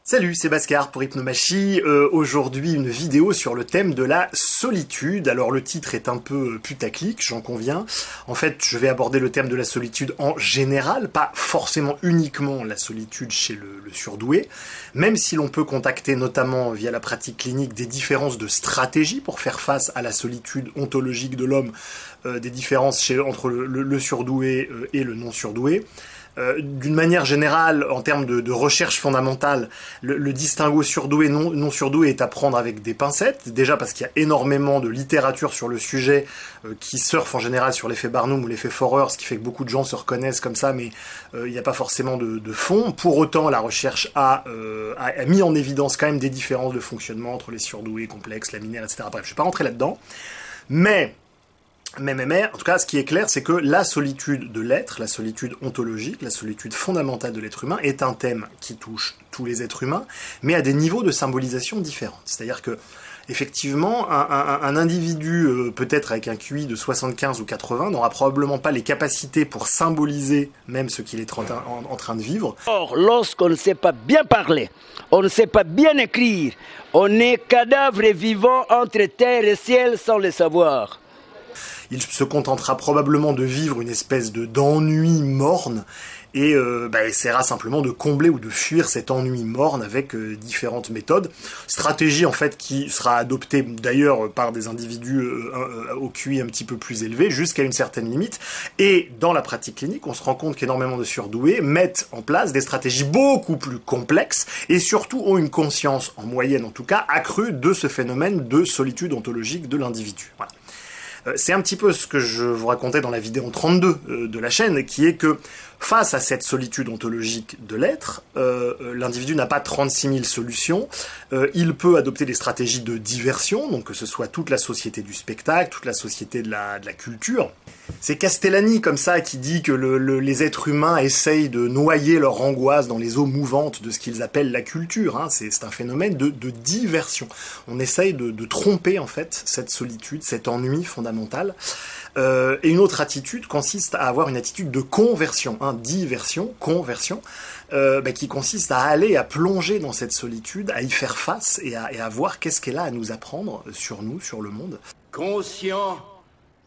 Salut, c'est Bhaskar pour Hypnomachie. Aujourd'hui, une vidéo sur le thème de la solitude. Alors, le titre est un peu putaclic, j'en conviens. En fait, je vais aborder le thème de la solitude en général, pas forcément uniquement la solitude chez le surdoué, même si l'on peut contacter, notamment via la pratique clinique, des différences de stratégie pour faire face à la solitude ontologique de l'homme, des différences entre le surdoué et le non-surdoué. D'une manière générale, en termes de recherche fondamentale, le distinguo surdoué non surdoué est à prendre avec des pincettes. Déjà parce qu'il y a énormément de littérature sur le sujet qui surfe en général sur l'effet Barnum ou l'effet Forer, ce qui fait que beaucoup de gens se reconnaissent comme ça, mais il n'y a pas forcément de fond. Pour autant, la recherche a mis en évidence quand même des différences de fonctionnement entre les surdoués, complexes, laminaires, etc. Bref, je ne vais pas rentrer là-dedans. Mais, en tout cas, ce qui est clair, c'est que la solitude de l'être, la solitude ontologique, la solitude fondamentale de l'être humain est un thème qui touche tous les êtres humains, mais à des niveaux de symbolisation différents. C'est-à-dire que, effectivement, un individu, peut-être avec un QI de 75 ou 80, n'aura probablement pas les capacités pour symboliser même ce qu'il est en train de vivre. Or, lorsqu'on ne sait pas bien parler, on ne sait pas bien écrire, on est cadavre et vivant entre terre et ciel sans le savoir. Il se contentera probablement de vivre une espèce d'ennui morne et essaiera simplement de combler ou de fuir cet ennui morne avec différentes méthodes. Stratégie en fait qui sera adoptée d'ailleurs par des individus au QI un petit peu plus élevé jusqu'à une certaine limite. Et dans la pratique clinique, on se rend compte qu'énormément de surdoués mettent en place des stratégies beaucoup plus complexes et surtout ont une conscience, en moyenne en tout cas, accrue de ce phénomène de solitude ontologique de l'individu. Voilà. C'est un petit peu ce que je vous racontais dans la vidéo 32 de la chaîne, qui est que face à cette solitude ontologique de l'être, l'individu n'a pas 36 000 solutions. Il peut adopter des stratégies de diversion, donc que ce soit toute la société du spectacle, toute la société de la culture. C'est Castellani, comme ça, qui dit que les êtres humains essayent de noyer leur angoisse dans les eaux mouvantes de ce qu'ils appellent la culture. Hein. C'est un phénomène de diversion. On essaye de tromper, en fait, cette solitude, cet ennui fondamental. Et une autre attitude consiste à avoir une attitude de conversion, hein, diversion, conversion, qui consiste à aller, à plonger dans cette solitude, à y faire face et à voir qu'est-ce qu'elle a à nous apprendre sur nous, sur le monde. Conscient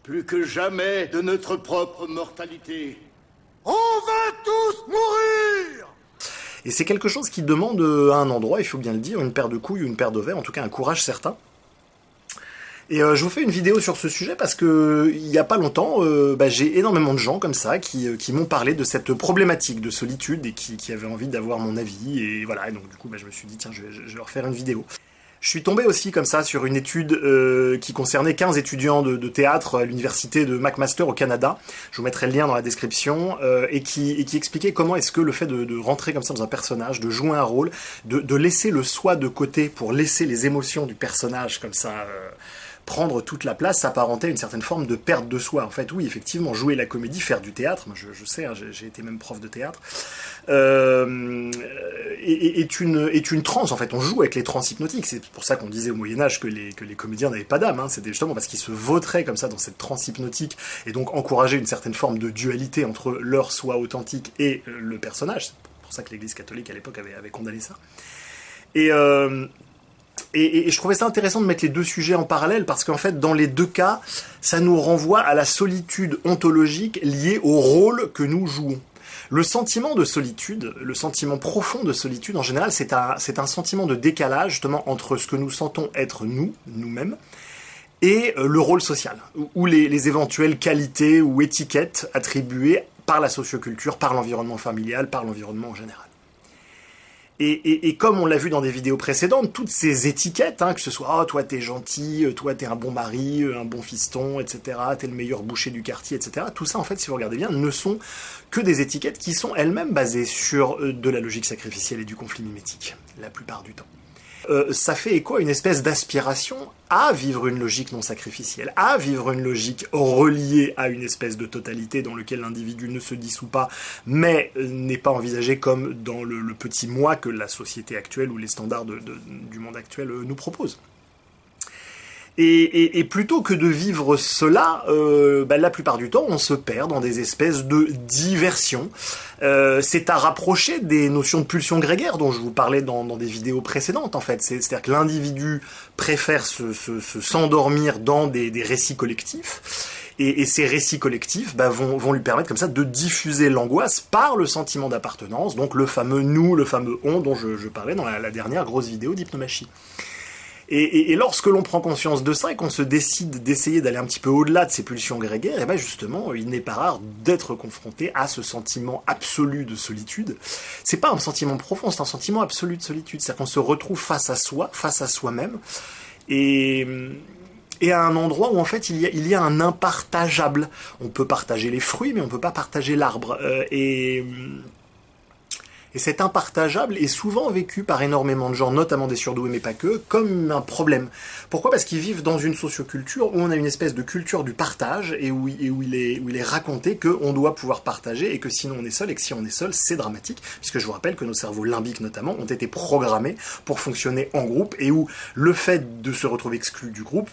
plus que jamais de notre propre mortalité. On va tous mourir! Et c'est quelque chose qui demande à un endroit, il faut bien le dire, une paire de couilles ou une paire d'ovaires, en tout cas un courage certain. Et je vous fais une vidéo sur ce sujet parce que il y a pas longtemps, j'ai énormément de gens comme ça qui m'ont parlé de cette problématique de solitude et qui avaient envie d'avoir mon avis. Et voilà, et donc du coup, je me suis dit, tiens, je vais leur faire une vidéo. Je suis tombé aussi comme ça sur une étude qui concernait 15 étudiants de théâtre à l'université de McMaster au Canada. Je vous mettrai le lien dans la description et qui expliquait comment est-ce que le fait de rentrer comme ça dans un personnage, de jouer un rôle, de laisser le soi de côté pour laisser les émotions du personnage comme ça prendre toute la place, s'apparentait à une certaine forme de perte de soi. En fait, oui, effectivement, jouer la comédie, faire du théâtre, moi je sais, hein, j'ai été même prof de théâtre, est une transe, en fait. On joue avec les transes hypnotiques. C'est pour ça qu'on disait au Moyen-Âge que les comédiens n'avaient pas d'âme. Hein. C'était justement parce qu'ils se vautraient comme ça dans cette transe hypnotique et donc encourageaient une certaine forme de dualité entre leur soi authentique et le personnage. C'est pour ça que l'Église catholique, à l'époque, avait condamné ça. Et je trouvais ça intéressant de mettre les deux sujets en parallèle parce qu'en fait, dans les deux cas, ça nous renvoie à la solitude ontologique liée au rôle que nous jouons. Le sentiment de solitude, le sentiment profond de solitude, en général, c'est un sentiment de décalage justement entre ce que nous sentons être nous-mêmes, et le rôle social, ou les éventuelles qualités ou étiquettes attribuées par la socioculture, par l'environnement familial, par l'environnement en général. Et comme on l'a vu dans des vidéos précédentes, toutes ces étiquettes, hein, que ce soit « toi t'es gentil, toi t'es un bon mari, un bon fiston, etc., t'es le meilleur boucher du quartier, etc. » Tout ça, en fait, si vous regardez bien, ne sont que des étiquettes qui sont elles-mêmes basées sur de la logique sacrificielle et du conflit mimétique, la plupart du temps. Ça fait écho à une espèce d'aspiration à vivre une logique non sacrificielle, à vivre une logique reliée à une espèce de totalité dans laquelle l'individu ne se dissout pas, mais n'est pas envisagé comme dans le petit moi que la société actuelle ou les standards du monde actuel nous proposent. Et plutôt que de vivre cela, la plupart du temps, on se perd dans des espèces de diversions. C'est à rapprocher des notions de pulsion grégaire dont je vous parlais dans des vidéos précédentes, en fait. C'est-à-dire que l'individu préfère s'endormir dans des récits collectifs. Et ces récits collectifs vont lui permettre comme ça de diffuser l'angoisse par le sentiment d'appartenance, donc le fameux nous, le fameux on dont je parlais dans la dernière grosse vidéo d'hypnomachie. Et lorsque l'on prend conscience de ça et qu'on se décide d'essayer d'aller un petit peu au-delà de ces pulsions grégaires, et ben justement, il n'est pas rare d'être confronté à ce sentiment absolu de solitude. C'est pas un sentiment profond, c'est un sentiment absolu de solitude. C'est-à-dire qu'on se retrouve face à soi, face à soi-même, et à un endroit où en fait il y a un impartageable. On peut partager les fruits, mais on peut pas partager l'arbre. Et cet impartageable est souvent vécu par énormément de gens, notamment des surdoués, mais pas que, comme un problème. Pourquoi ? Parce qu'ils vivent dans une socioculture où on a une espèce de culture du partage et où il est raconté qu'on doit pouvoir partager et que sinon on est seul, et que si on est seul, c'est dramatique, puisque je vous rappelle que nos cerveaux limbiques notamment ont été programmés pour fonctionner en groupe et où le fait de se retrouver exclu du groupe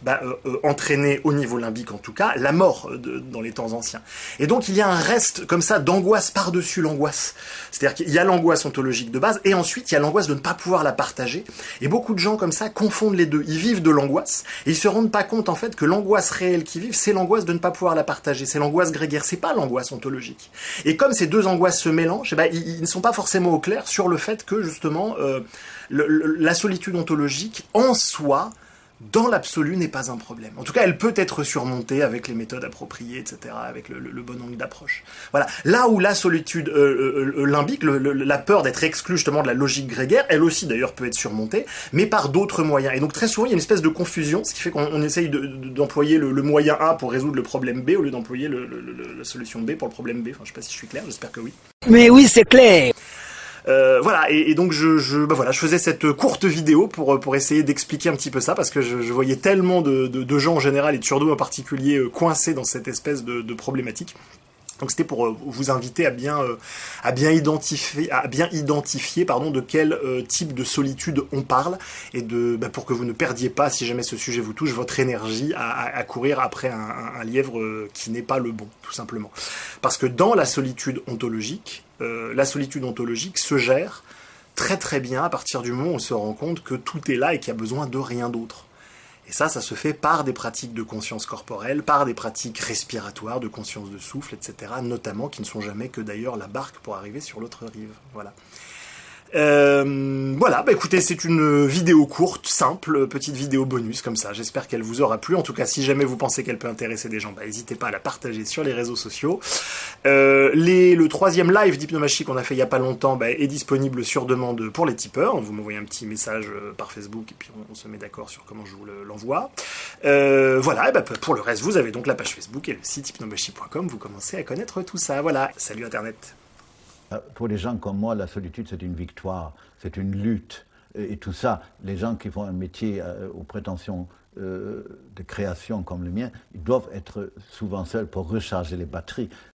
entraînait au niveau limbique en tout cas la mort dans les temps anciens. Et donc il y a un reste comme ça d'angoisse par-dessus l'angoisse. C'est-à-dire qu'il y a l'angoisse ontologique de base, et ensuite il y a l'angoisse de ne pas pouvoir la partager, et beaucoup de gens comme ça confondent les deux. Ils vivent de l'angoisse, et ils se rendent pas compte en fait que l'angoisse réelle qu'ils vivent, c'est l'angoisse de ne pas pouvoir la partager, c'est l'angoisse grégaire, c'est pas l'angoisse ontologique. Et comme ces deux angoisses se mélangent, ils ne sont pas forcément au clair sur le fait que justement la solitude ontologique en soi, dans l'absolu, n'est pas un problème. En tout cas, elle peut être surmontée avec les méthodes appropriées, etc., avec le bon angle d'approche. Voilà. Là où la solitude limbique, la peur d'être exclu justement de la logique grégaire, elle aussi d'ailleurs peut être surmontée, mais par d'autres moyens. Et donc très souvent, il y a une espèce de confusion, ce qui fait qu'on essaye d'employer le moyen A pour résoudre le problème B, au lieu d'employer la solution B pour le problème B. Enfin, je sais pas si je suis clair, j'espère que oui. Mais oui, c'est clair. Voilà, et donc je faisais cette courte vidéo pour essayer d'expliquer un petit peu ça, parce que je voyais tellement de gens en général et de surdoués en particulier coincés dans cette espèce de problématique. Donc c'était pour vous inviter à bien identifier de quel type de solitude on parle, et pour que vous ne perdiez pas, si jamais ce sujet vous touche, votre énergie à courir après un lièvre qui n'est pas le bon, tout simplement. Parce que dans la solitude ontologique se gère très très bien à partir du moment où on se rend compte que tout est là et qu'il y a besoin de rien d'autre. Et ça se fait par des pratiques de conscience corporelle, par des pratiques respiratoires, de conscience de souffle, etc., notamment, qui ne sont jamais que d'ailleurs la barque pour arriver sur l'autre rive. Voilà. Écoutez, c'est une vidéo courte, simple, petite vidéo bonus comme ça. J'espère qu'elle vous aura plu. En tout cas, si jamais vous pensez qu'elle peut intéresser des gens, n'hésitez pas à la partager sur les réseaux sociaux. Le troisième live d'hypnomachie qu'on a fait il y a pas longtemps est disponible sur demande pour les tipeurs. Vous m'envoyez un petit message par Facebook et puis on se met d'accord sur comment je vous l'envoie. Pour le reste, vous avez donc la page Facebook et le site hypnomachie.com. Vous commencez à connaître tout ça. Voilà. Salut Internet. Pour les gens comme moi, la solitude, c'est une victoire, c'est une lutte. Et tout ça, les gens qui font un métier aux prétentions de création comme le mien, ils doivent être souvent seuls pour recharger les batteries.